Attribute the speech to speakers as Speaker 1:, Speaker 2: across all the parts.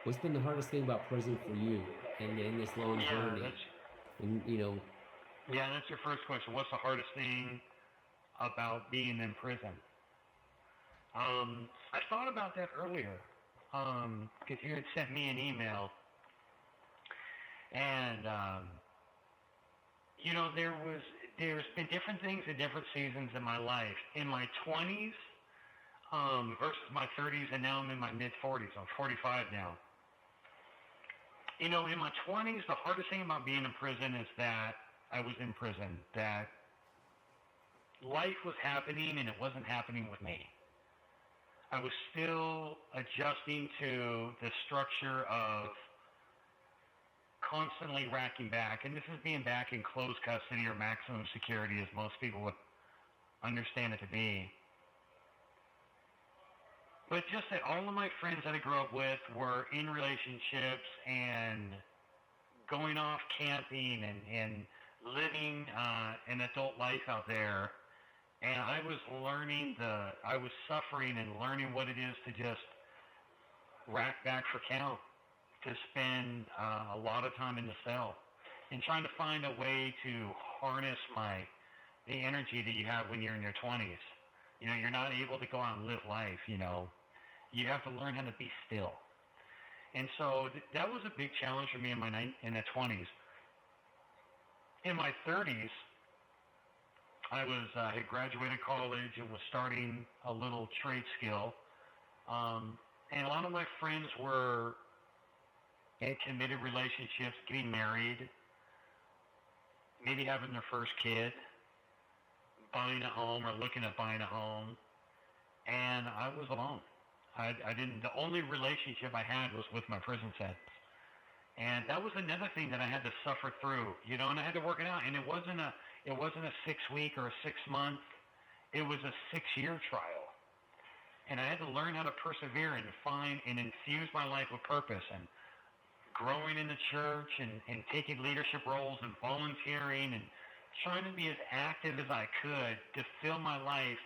Speaker 1: What's been the hardest thing about prison for you and in this long
Speaker 2: Yeah,
Speaker 1: journey?
Speaker 2: that's
Speaker 1: And
Speaker 2: yeah, that's your first question. What's the hardest thing about being in prison? I thought about that earlier because you had sent me an email, and there's been different things in different seasons in my life. In my 20s versus my 30s, and now I'm in my mid 40s. I'm 45 now. In my 20s, the hardest thing about being in prison is that I was in prison, that life was happening and it wasn't happening with me. I was still adjusting to the structure of constantly racking back, and this is being back in closed custody or maximum security, as most people would understand it to be. But just that all of my friends that I grew up with were in relationships and going off camping and living an adult life out there. And I was suffering and learning what it is to just rack back for count, to spend a lot of time in the cell and trying to find a way to harness the energy that you have when you're in your 20s. You're not able to go out and live life. You have to learn how to be still. And so that was a big challenge for me in the 20s. In my 30s, I had graduated college and was starting a little trade skill. And a lot of my friends were in committed relationships, getting married, maybe having their first kid, buying a home or looking at buying a home. And I was alone. I didn't. The only relationship I had was with my prison sentence. And that was another thing that I had to suffer through, and I had to work it out. And it wasn't a 6 week or a 6 month. It was a 6 year trial. And I had to learn how to persevere and find and infuse my life with purpose and growing in the church and taking leadership roles and volunteering and trying to be as active as I could to fill my life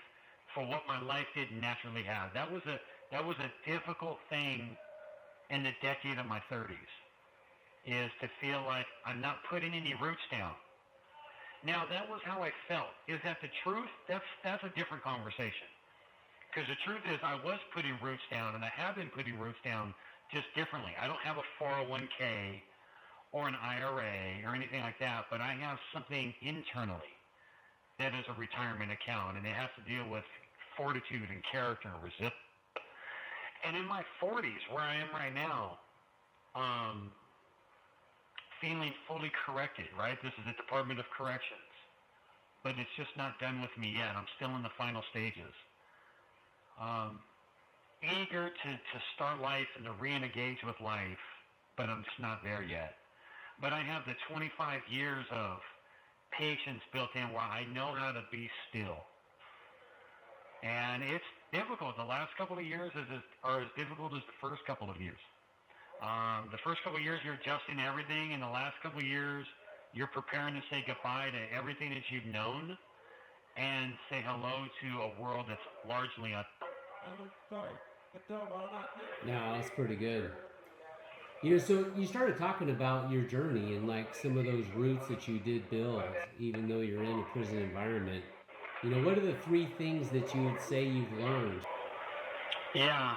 Speaker 2: for what my life didn't naturally have. That was a difficult thing in the decade of my 30s, is to feel like I'm not putting any roots down. Now, that was how I felt. Is that the truth? That's a different conversation. Because the truth is I was putting roots down, and I have been putting roots down just differently. I don't have a 401k or an IRA or anything like that, but I have something internally that is a retirement account, and it has to deal with fortitude and character and resilience. And in my 40s, where I am right now, feeling fully corrected, right? This is the Department of Corrections. But it's just not done with me yet. I'm still in the final stages. Eager to start life and to re-engage with life, but I'm just not there yet. But I have the 25 years of patience built in where I know how to be still. And it's difficult. The last couple of years are as difficult as the first couple of years. The first couple of years, you're adjusting to everything, and the last couple of years, you're preparing to say goodbye to everything that you've known and say hello to a world that's largely
Speaker 1: no, that's pretty good. So you started talking about your journey and like some of those roots that you did build, even though you're in a prison environment. What are the three things that you would say you've learned?
Speaker 2: Yeah.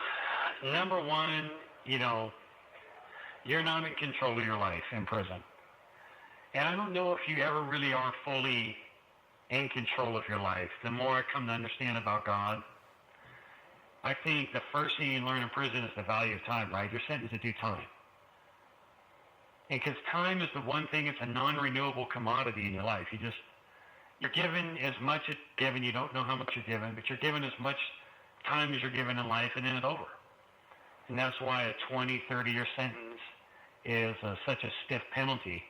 Speaker 2: Number one, you're not in control of your life in prison. And I don't know if you ever really are fully in control of your life. The more I come to understand about God, I think the first thing you learn in prison is the value of time, right? You're sentenced to do time. And because time is the one thing, it's a non-renewable commodity in your life. You're given as much as given. You don't know how much you're given, but you're given as much time as you're given in life, and then it's over. And that's why a 20, 30-year sentence is such a stiff penalty,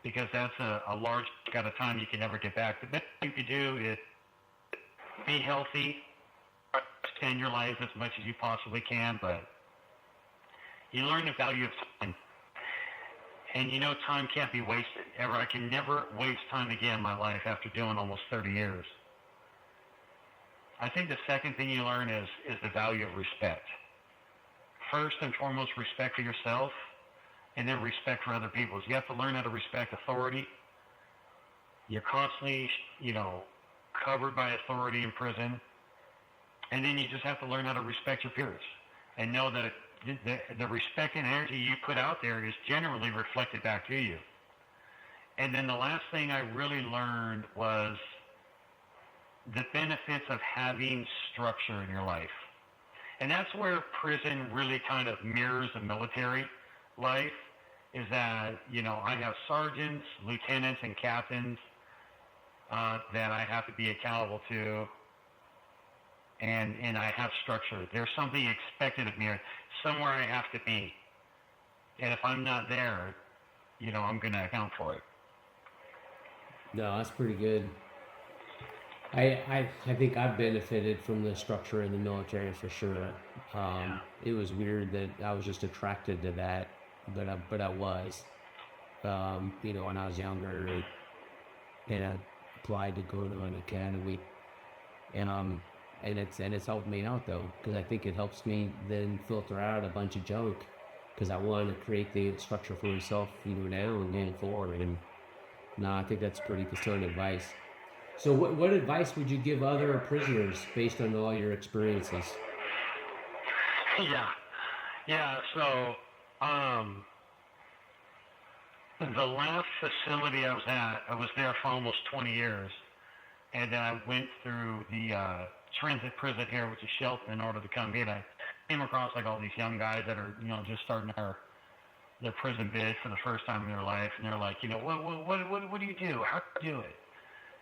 Speaker 2: because that's a large amount of time you can never get back. The best thing you do is be healthy, extend your life as much as you possibly can, but you learn the value of time. And time can't be wasted, ever. I can never waste time again in my life after doing almost 30 years. I think the second thing you learn is the value of respect. first and foremost respect for yourself, and then respect for other people. So you have to learn how to respect authority. You're constantly, covered by authority in prison. And then you just have to learn how to respect your peers and know that the respect and energy you put out there is generally reflected back to you. And then the last thing I really learned was the benefits of having structure in your life. And that's where prison really kind of mirrors the military life, is that, I have sergeants, lieutenants, and captains that I have to be accountable to, and I have structure. There's something expected of me, somewhere I have to be. And if I'm not there, I'm going to account for it.
Speaker 1: No, that's pretty good. I think I've benefited from the structure in the military for sure. It was weird that I was just attracted to that, but I was. When I was younger, and I applied to go to an academy, and it's helped me out though, because I think it helps me then filter out a bunch of junk, because I want to create the structure for myself, now and going forward. And no, I think that's pretty good advice. So what advice would you give other prisoners based on all your experiences?
Speaker 2: Yeah. So, the last facility I was at, I was there for almost 20 years. And then I went through the transit prison here, which is Shelton, in order to come here. I came across all these young guys that are, just starting their prison bid for the first time in their life. And they're like, what do you do? How do you do it?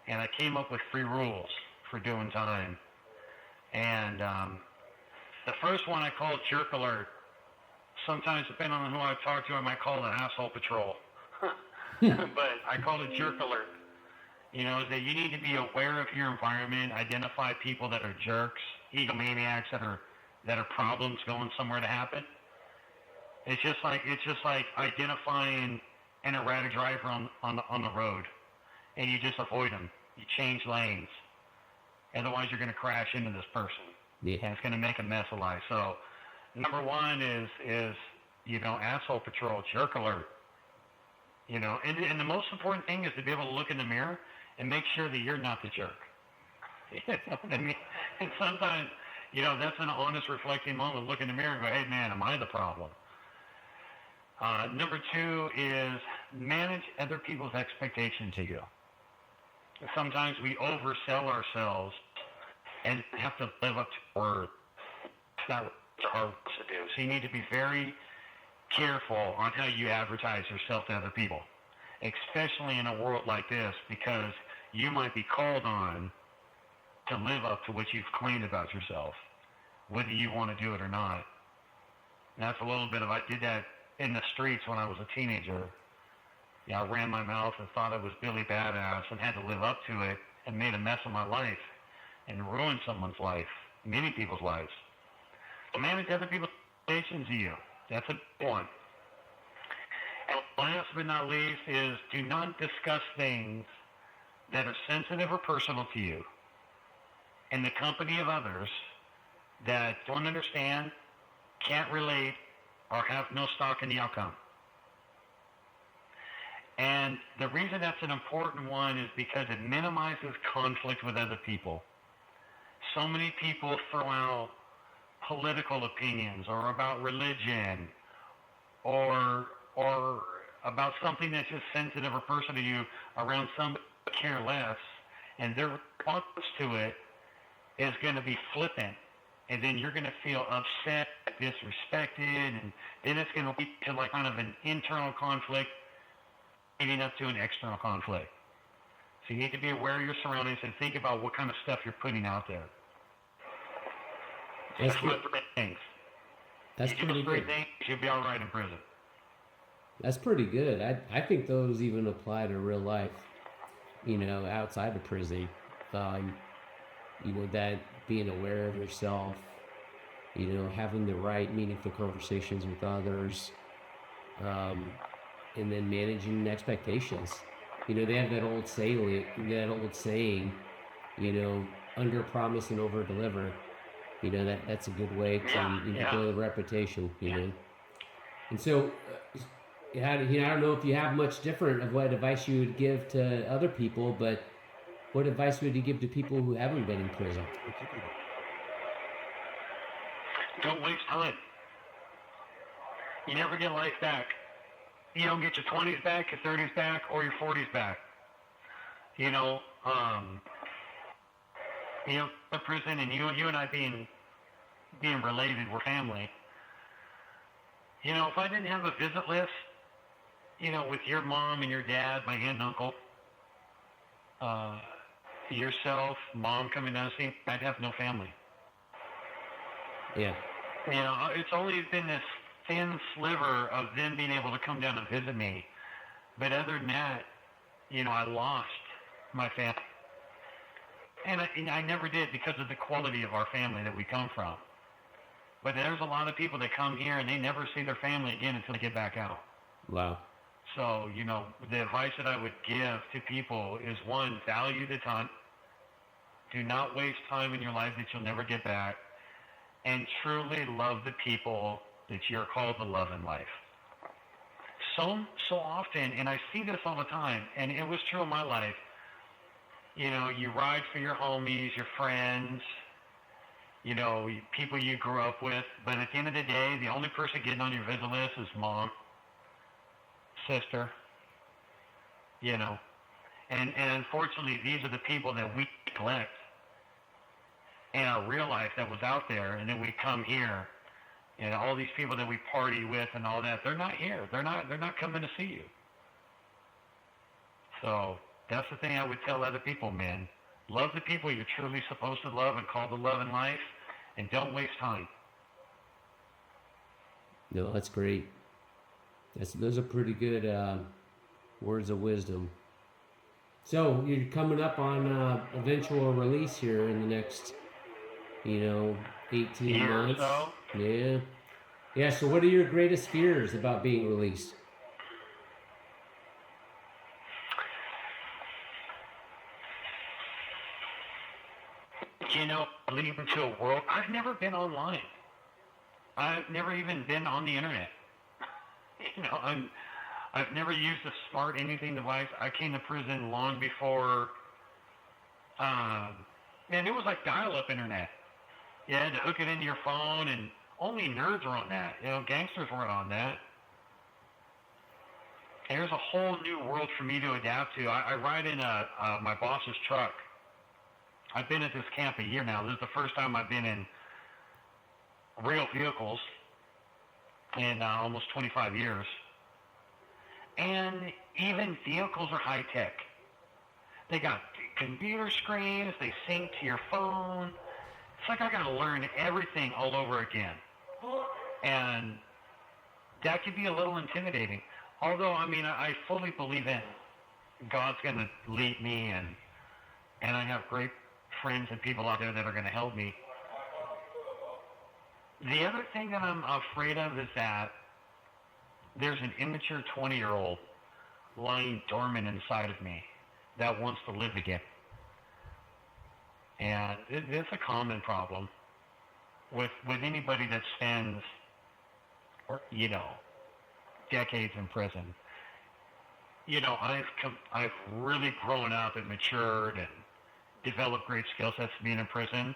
Speaker 2: And I came up with 3 rules for doing time. And the first one I called jerk alert. Sometimes, depending on who I talk to, I might call it asshole patrol. But I call it jerk alert. That you need to be aware of your environment, identify people that are jerks, egomaniacs that are problems going somewhere to happen. It's just like identifying an erratic driver on the road. And you just avoid them. You change lanes. Otherwise, you're going to crash into this person.
Speaker 1: Yeah.
Speaker 2: And it's going to make a mess of life. So, number one is asshole patrol, jerk alert. And the most important thing is to be able to look in the mirror and make sure that you're not the jerk. I mean, and sometimes, that's an honest, reflecting moment. Look in the mirror and go, hey, man, am I the problem? Number 2 is manage other people's expectations of you. Sometimes we oversell ourselves and have to live up to our word. It's not what it's hard to do. So you need to be very careful on how you advertise yourself to other people, especially in a world like this, because you might be called on to live up to what you've claimed about yourself, whether you want to do it or not. And that's a little bit of, I did that in the streets when I was a teenager. I ran my mouth and thought I was Billy Badass and had to live up to it, and made a mess of my life and ruined someone's life, many people's lives. So manage other people's expectations of you. That's a big one. And last but not least is do not discuss things that are sensitive or personal to you in the company of others that don't understand, can't relate, or have no stock in the outcome. And the reason that's an important one is because it minimizes conflict with other people. So many people throw out political opinions or about religion or about something that's just sensitive or personal to you around somebody who care less, and their response to it is going to be flippant. And then you're going to feel upset, disrespected, and then it's going to lead to kind of an internal conflict leading up to an external conflict. So you need to be aware of your surroundings and think about what kind of stuff you're putting out there. That's what things.
Speaker 1: That's pretty good.
Speaker 2: Things, you'll be all right in prison.
Speaker 1: That's pretty good. I think those even apply to real life, outside of prison. That being aware of yourself, having the right meaningful conversations with others, and then managing expectations. They have that old saying, under promise and over deliver. You know, that's a good way to
Speaker 2: Yeah.
Speaker 1: build a reputation. You
Speaker 2: Yeah.
Speaker 1: know, and so. I don't know if you have much different of what advice you would give to other people, but what advice would you give to people who haven't been in prison?
Speaker 2: Don't waste time. You never get life back. You don't get your 20s back, your 30s back, or your 40s back. You know, the prison and you and I being related, we're family. You know, if I didn't have a visit list, you know, with your mom and your dad, my aunt and uncle, yourself, mom coming down to see, I'd have no family.
Speaker 1: Yeah.
Speaker 2: You know, it's only been this thin sliver of them being able to come down and visit me. But other than that, you know, I lost my family. And I never did because of the quality of our family that we come from. But there's a lot of people that come here and they never see their family again until they get back out.
Speaker 1: Wow.
Speaker 2: So, you know, the advice that I would give to people is, one, value the time. Do not waste time in your life that you'll never get back. And truly love the people that you're called to love in life. So often, and I see this all the time, and it was true in my life, you know, you ride for your homies, your friends, you know, people you grew up with, but at the end of the day, the only person getting on your visit list is mom, sister, you know. And unfortunately, these are the people that we neglect in our real life that was out there, and then we come here, and all these people that we party with and all that, they're not here. They're not coming to see you. So that's the thing I would tell other people, man. Love the people you're truly supposed to love and called to love in life, and don't waste time.
Speaker 1: No, that's great. Those are pretty good words of wisdom. So you're coming up on eventual release here in the next, 18
Speaker 2: Year
Speaker 1: months.
Speaker 2: or so.
Speaker 1: Yeah. Yeah, so what are your greatest fears about being released?
Speaker 2: You know, leading into a world, I've never been online. I've never even been on the internet. You know, I've never used a smart anything device. I came to prison long before, man, it was like dial-up internet. You had to hook it into your phone, and only nerds were on that. You know, gangsters weren't on that. And there's a whole new world for me to adapt to. I ride in my boss's truck. I've been at this camp a year now. This is the first time I've been in real vehicles in almost 25 years. And even vehicles are high tech. They got computer screens, they sync to your phone. It's like I gotta learn everything all over again. And that could be a little intimidating. Although, I mean, I fully believe in God's gonna lead me, and I have great friends and people out there that are gonna help me. The other thing that I'm afraid of is that there's an immature 20-year-old lying dormant inside of me that wants to live again. And it's a common problem with anybody that spends, decades in prison. You know, I've really grown up and matured and developed great skill sets being in prison.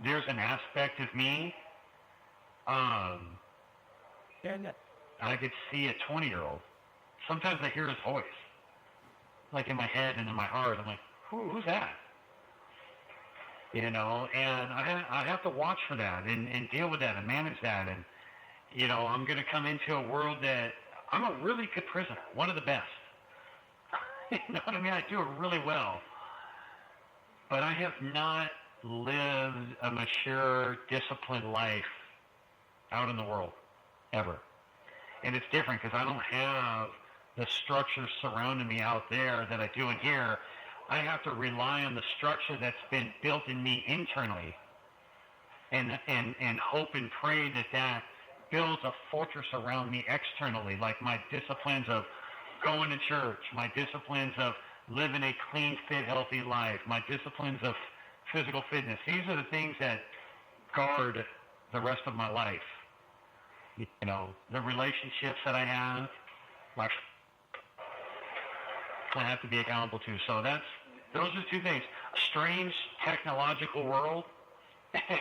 Speaker 2: There's an aspect of me, I could see a 20-year-old. Sometimes I hear his voice, like in my head and in my heart. I'm like, who's that? You know, and I have to watch for that and deal with that and manage that. And, you know, I'm going to come into a world that I'm a really good prisoner, one of the best. You know what I mean? I do it really well. But I have not lived a mature, disciplined life out in the world, ever. And it's different because I don't have the structure surrounding me out there that I do in here. I have to rely on the structure that's been built in me internally, and hope and pray that builds a fortress around me externally, like my disciplines of going to church, my disciplines of living a clean, fit, healthy life, my disciplines of physical fitness. These are the things that guard the rest of my life. You know, the relationships that I have, I have to be accountable to. So those are two things: a strange technological world,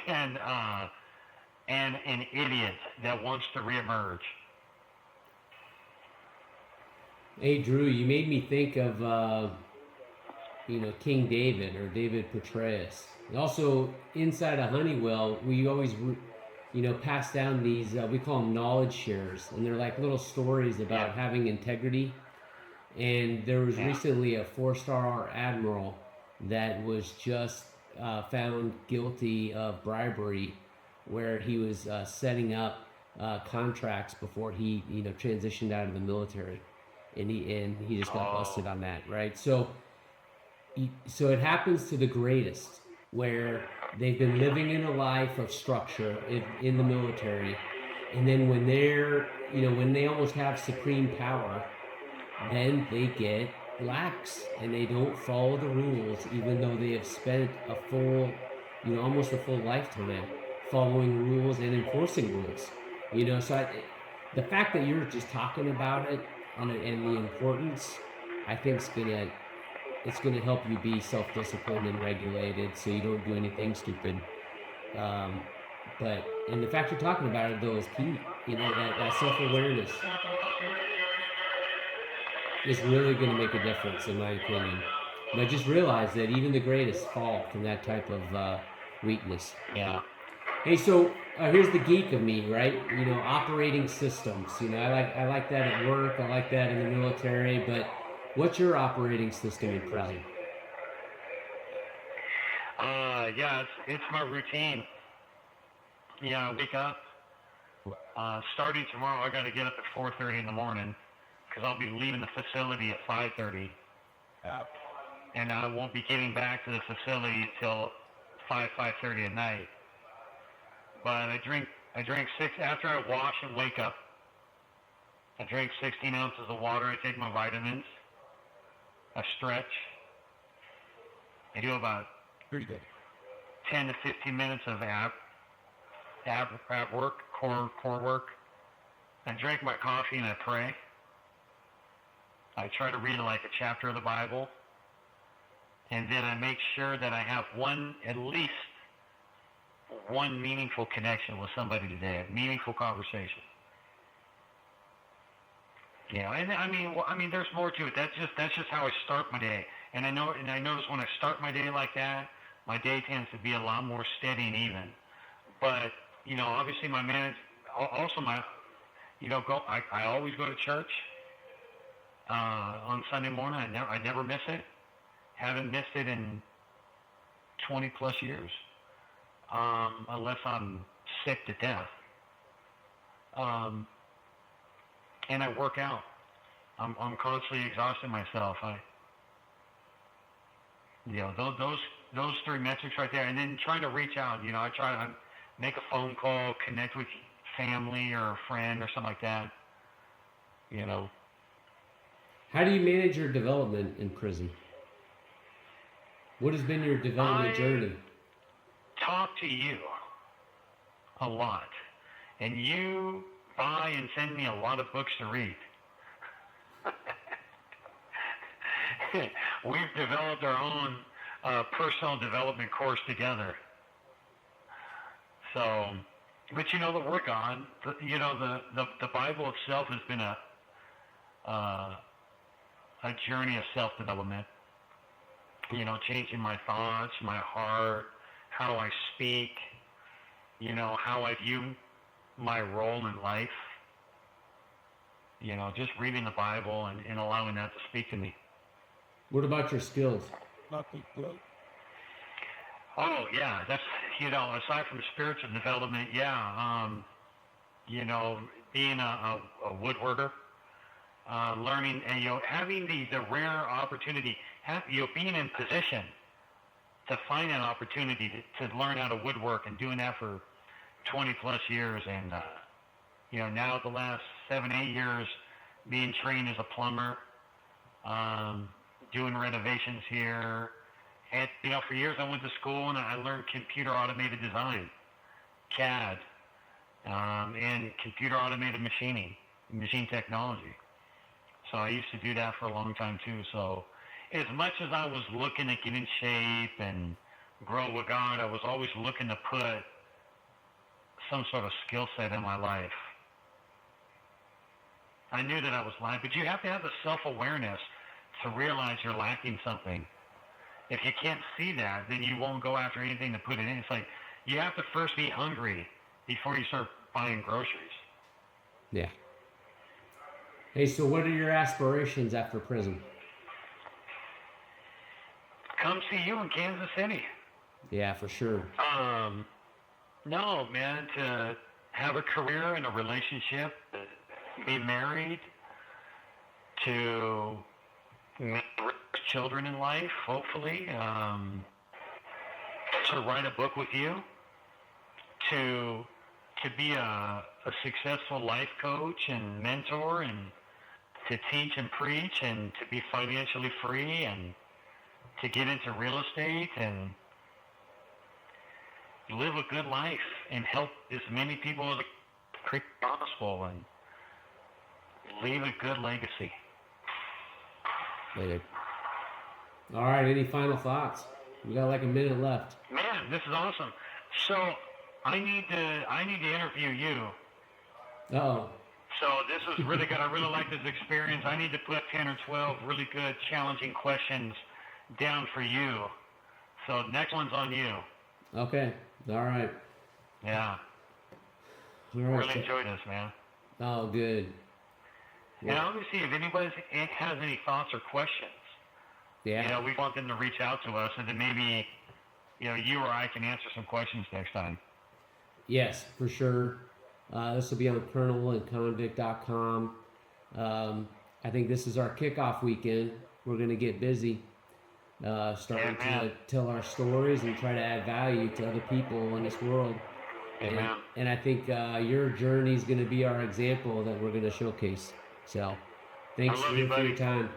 Speaker 2: and an idiot that wants to reemerge.
Speaker 1: Hey, Drew, you made me think of King David or David Petraeus. Also, inside of Honeywell, we always pass down these we call them knowledge shares, and they're like little stories about having integrity. And there was recently a 4-star admiral that was just found guilty of bribery, where he was setting up contracts before he transitioned out of the military, and he just got busted on that, right? So it happens to the greatest, where they've been living in a life of structure in the military, and then when they almost have supreme power, then they get lax and they don't follow the rules, even though they have spent a full, almost a full lifetime following rules and enforcing rules. So the fact that you're just talking about it and the importance, I think it's gonna help you be self-disciplined and regulated, so you don't do anything stupid. And the fact you're talking about it though is key. That self-awareness is really going to make a difference, in my opinion. But just realize that even the greatest fall from that type of weakness.
Speaker 2: Yeah.
Speaker 1: Hey, so here's the geek of me, right? Operating systems. I like that at work. I like that in the military. But what's your operating system in prison?
Speaker 2: It's my routine. Yeah, I wake up. Starting tomorrow, I got to get up at 4:30 in the morning, because I'll be leaving the facility at 5:30, and I won't be getting back to the facility till 5:30 at night. But I drink after I wash and wake up. I drink 16 ounces of water. I take my vitamins. I stretch. I do about 10 to 15 minutes of ab work, core work. I drink my coffee and I pray. I try to read like a chapter of the Bible, and then I make sure that I have at least one meaningful connection with somebody today, a meaningful conversation. And I mean, there's more to it. That's just how I start my day. And I notice when I start my day like that, my day tends to be a lot more steady and even. But obviously I always go to church. On Sunday morning, I never miss it. Haven't missed it in 20 plus years, unless I'm sick to death. And I work out. I'm constantly exhausting myself. Those three metrics right there, and then trying to reach out. I try to make a phone call, connect with family or a friend or something like that.
Speaker 1: How do you manage your development in prison? What has been your development journey?
Speaker 2: Talk to you a lot, and you buy and send me a lot of books to read. We've developed our own personal development course together. So, but the word God, the Bible itself has been a journey of self-development. Changing my thoughts, my heart, how I speak, how I view my role in life. Just reading the Bible and allowing that to speak to me.
Speaker 1: What about your skills?
Speaker 2: Oh, yeah, that's, aside from spiritual development, being a woodworker, learning and having the rare opportunity, being in position to find an opportunity to learn how to woodwork, and doing that for 20 plus years, and now the last 7-8 years being trained as a plumber, doing renovations here, and for years I went to school and I learned computer automated design, CAD, and computer automated machine technology. So I used to do that for a long time too. So as much as I was looking to get in shape and grow with God, I was always looking to put some sort of skill set in my life. I knew that I was lacking, but you have to have the self-awareness to realize you're lacking something. If you can't see that, then you won't go after anything to put it in. It's like you have to first be hungry before you start buying groceries.
Speaker 1: Yeah. Hey, so what are your aspirations after prison?
Speaker 2: Come see you in Kansas City.
Speaker 1: Yeah, for sure.
Speaker 2: No, man, to have a career and a relationship, be married, to make children in life, hopefully, to write a book with you, to be a successful life coach and mentor, and to teach and preach, and to be financially free, and to get into real estate and live a good life and help as many people as possible and leave a good legacy.
Speaker 1: Later. All right, any final thoughts? We got like a minute left.
Speaker 2: Man, this is awesome. So I need to interview you.
Speaker 1: Oh.
Speaker 2: So this was really good. I really like this experience. I need to put 10 or 12 really good, challenging questions down for you. So next one's on you.
Speaker 1: Okay. All right.
Speaker 2: Yeah.
Speaker 1: All right.
Speaker 2: Really enjoyed this, man.
Speaker 1: Oh, good.
Speaker 2: And obviously, if anybody has any thoughts or questions,
Speaker 1: Yeah.
Speaker 2: we want them to reach out to us, and then maybe, you or I can answer some questions next time.
Speaker 1: Yes, for sure. This will be on Colonel and Convict.com. I think this is our kickoff weekend. We're going to get busy, starting to tell our stories and try to add value to other people in this world. And I think your journey is going to be our example that we're going to showcase. So, thanks for your time.